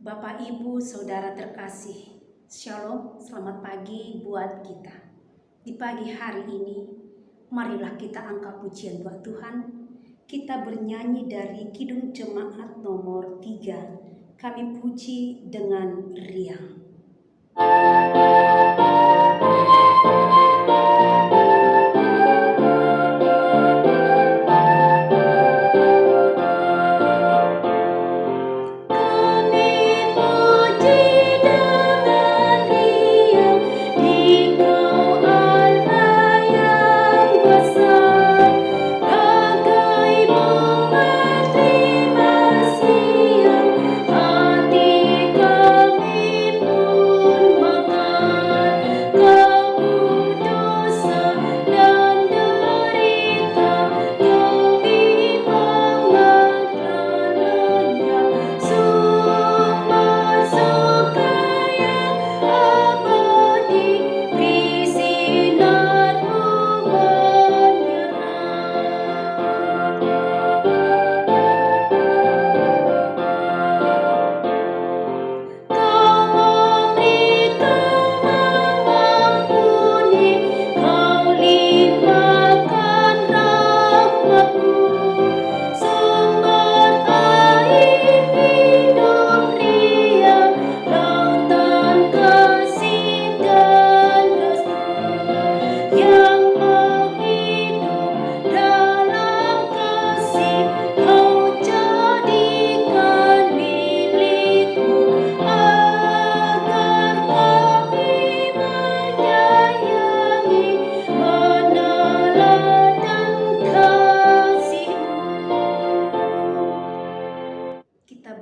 Bapak, Ibu, Saudara terkasih, Shalom, selamat pagi buat kita. Di pagi hari ini, marilah kita angkat pujian buat Tuhan. Kita bernyanyi dari Kidung Jemaat nomor 3. Kami puji dengan riang.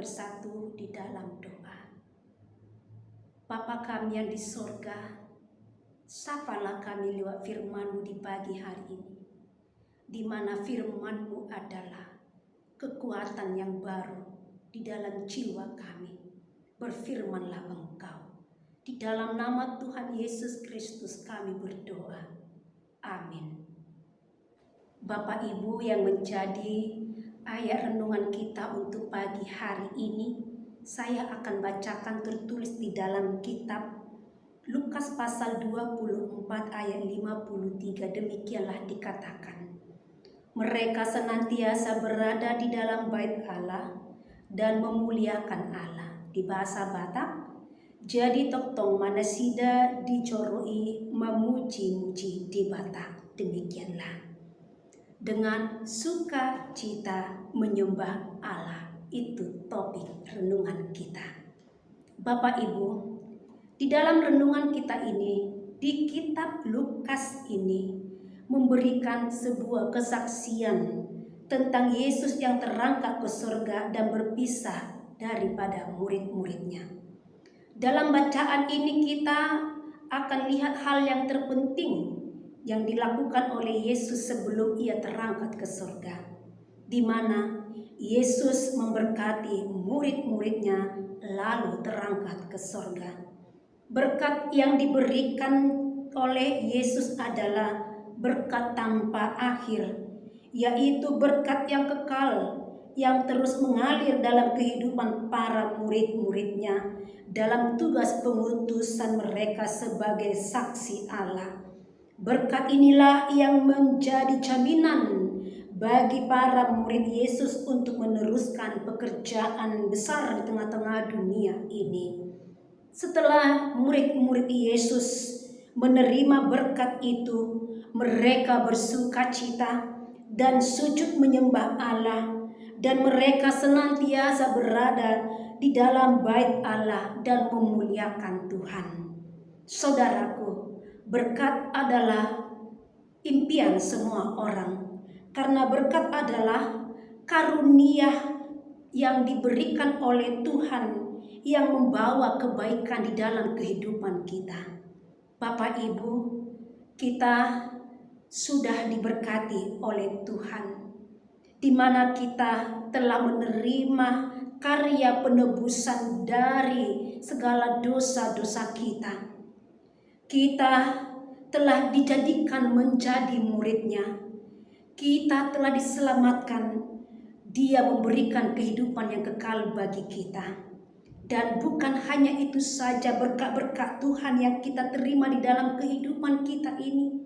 Bersatu di dalam doa. Bapa kami yang di sorga, sapalah kami lewat firman-Mu di pagi hari ini, di mana firman-Mu adalah kekuatan yang baru di dalam jiwa kami. Berfirmanlah Engkau. Di dalam nama Tuhan Yesus Kristus kami berdoa. Amin. Bapak Ibu yang menjadi ayat renungan kita untuk pagi hari ini, saya akan bacakan tertulis di dalam kitab Lukas pasal 24 ayat 53. Demikianlah dikatakan, mereka senantiasa berada di dalam bait Allah dan memuliakan Allah. Di bahasa Batak, jadi toktong manasida dicoroi memuji-muji di Batak. Demikianlah. Dengan sukacita menyembah Allah, itu topik renungan kita. Bapak Ibu, di dalam renungan kita ini, di kitab Lukas ini memberikan sebuah kesaksian tentang Yesus yang terangkat ke surga dan berpisah daripada murid-muridnya. Dalam bacaan ini kita akan lihat hal yang terpenting yang dilakukan oleh Yesus sebelum ia terangkat ke surga, di mana Yesus memberkati murid-muridnya lalu terangkat ke surga. Berkat yang diberikan oleh Yesus adalah berkat tanpa akhir, yaitu berkat yang kekal yang terus mengalir dalam kehidupan para murid-muridnya dalam tugas pengutusan mereka sebagai saksi Allah. Berkat inilah yang menjadi jaminan bagi para murid Yesus untuk meneruskan pekerjaan besar di tengah-tengah dunia ini. Setelah murid-murid Yesus menerima berkat itu, mereka bersukacita dan sujud menyembah Allah, dan mereka senantiasa berada di dalam bait Allah dan memuliakan Tuhan. Saudaraku, berkat adalah impian semua orang, karena berkat adalah karunia yang diberikan oleh Tuhan yang membawa kebaikan di dalam kehidupan kita. Bapak Ibu, kita sudah diberkati oleh Tuhan, di mana kita telah menerima karya penebusan dari segala dosa-dosa kita. Kita telah dijadikan menjadi muridnya. Kita telah diselamatkan. Dia memberikan kehidupan yang kekal bagi kita. Dan bukan hanya itu saja berkat-berkat Tuhan yang kita terima di dalam kehidupan kita ini,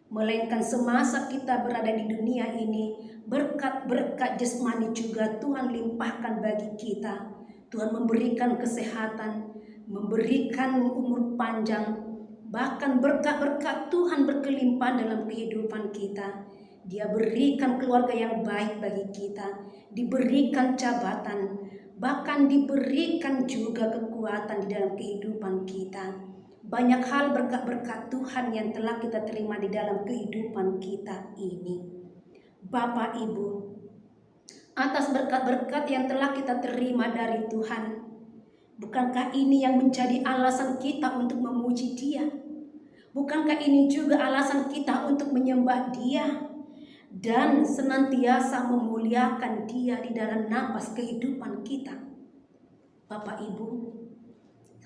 melainkan semasa kita berada di dunia ini, berkat-berkat jasmani juga Tuhan limpahkan bagi kita. Tuhan memberikan kesehatan, memberikan umur panjang, bahkan berkat-berkat Tuhan berkelimpahan dalam kehidupan kita. Dia berikan keluarga yang baik bagi kita, diberikan jabatan, bahkan diberikan juga kekuatan di dalam kehidupan kita. Banyak hal berkat-berkat Tuhan yang telah kita terima di dalam kehidupan kita ini. Bapak Ibu, atas berkat-berkat yang telah kita terima dari Tuhan, bukankah ini yang menjadi alasan kita untuk memuji Dia? Bukankah ini juga alasan kita untuk menyembah Dia dan senantiasa memuliakan Dia di dalam napas kehidupan kita? Bapak Ibu,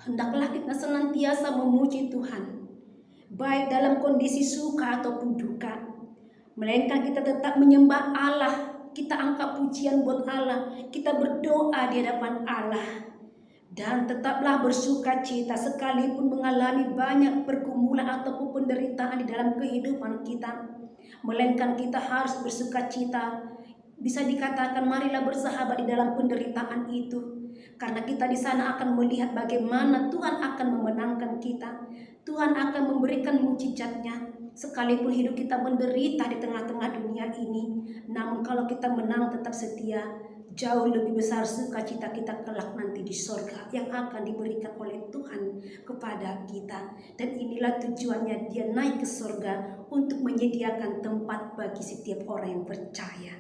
hendaklah kita senantiasa memuji Tuhan, baik dalam kondisi suka ataupun duka. Melainkan kita tetap menyembah Allah, kita angkat pujian buat Allah, kita berdoa di hadapan Allah. Dan tetaplah bersuka cita sekalipun mengalami banyak pergumulan ataupun penderitaan di dalam kehidupan kita. Melainkan kita harus bersuka cita. Bisa dikatakan marilah bersahabat di dalam penderitaan itu. Karena kita di sana akan melihat bagaimana Tuhan akan memenangkan kita. Tuhan akan memberikan mujizatnya. Sekalipun hidup kita menderita di tengah-tengah dunia ini, namun kalau kita menang tetap setia, jauh lebih besar sukacita kita kelak nanti di sorga yang akan diberikan oleh Tuhan kepada kita. Dan inilah tujuannya Dia naik ke sorga, untuk menyediakan tempat bagi setiap orang yang percaya.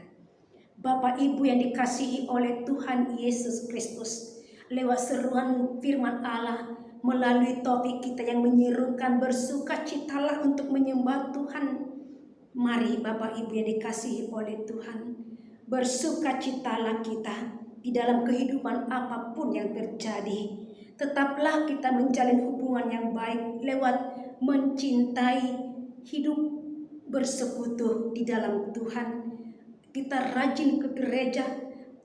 Bapak Ibu yang dikasihi oleh Tuhan Yesus Kristus, lewat seruan firman Allah melalui topik kita yang menyerukan bersukacitalah untuk menyembah Tuhan. Mari Bapak Ibu yang dikasihi oleh Tuhan, bersukacitalah kita di dalam kehidupan apapun yang terjadi. Tetaplah kita menjalin hubungan yang baik lewat mencintai, hidup bersekutu di dalam Tuhan. Kita rajin ke gereja,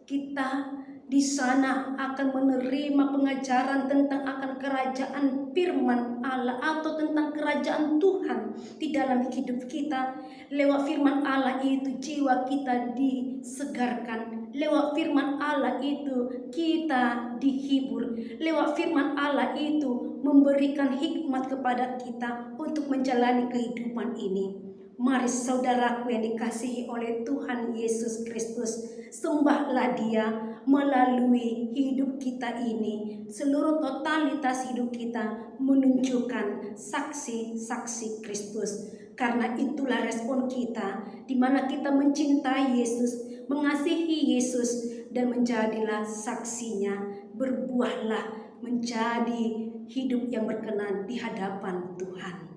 kita di sana akan menerima pengajaran tentang akan kerajaan firman Allah atau tentang kerajaan Tuhan di dalam hidup kita. Lewat firman Allah itu jiwa kita disegarkan. Lewat firman Allah itu kita dihibur. Lewat firman Allah itu memberikan hikmat kepada kita untuk menjalani kehidupan ini. Mari saudaraku yang dikasihi oleh Tuhan Yesus Kristus, sembahlah Dia melalui hidup kita ini. Seluruh totalitas hidup kita menunjukkan saksi-saksi Kristus. Karena itulah respon kita, di mana kita mencintai Yesus, mengasihi Yesus, dan menjadilah saksinya. Berbuahlah menjadi hidup yang berkenan di hadapan Tuhan.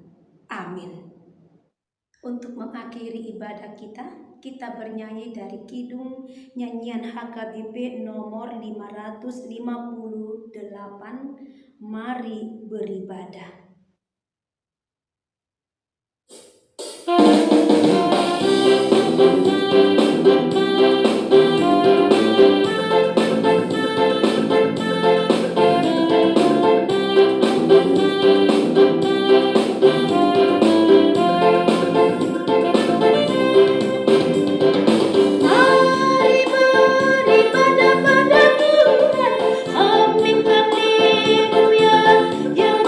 Amin. Untuk mengakhiri ibadah kita bernyanyi dari Kidung Nyanyian HKBP nomor 558, Mari Beribadah. Yang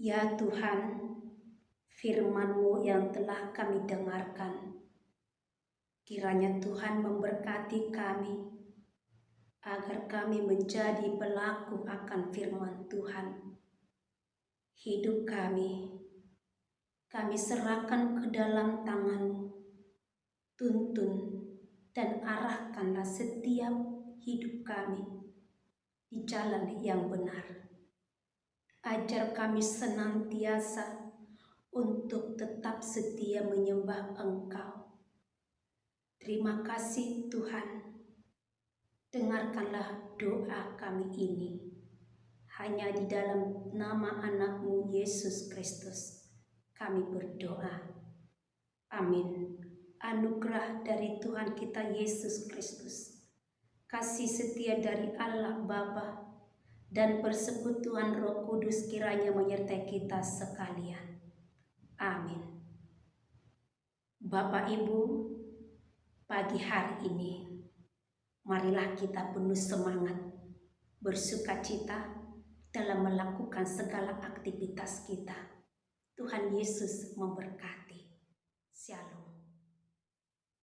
Ya Tuhan, firman-Mu yang telah kami dengarkan, kiranya Tuhan memberkati kami, agar kami menjadi pelaku akan firman Tuhan. Hidup kami serahkan ke dalam tangan-Mu. Tuntun dan arahkanlah setiap hidup kami di jalan yang benar. Ajar kami senantiasa untuk tetap setia menyembah Engkau. Terima kasih Tuhan. Dengarkanlah doa kami ini. Hanya di dalam nama anak-Mu Yesus Kristus kami berdoa. Amin. Anugerah dari Tuhan kita Yesus Kristus, kasih setia dari Allah Bapa, dan persekutuan Roh Kudus kiranya menyertai kita sekalian. Amin. Bapak Ibu, pagi hari ini, marilah kita penuh semangat, bersukacita dalam melakukan segala aktivitas kita. Tuhan Yesus memberkati. Shalom.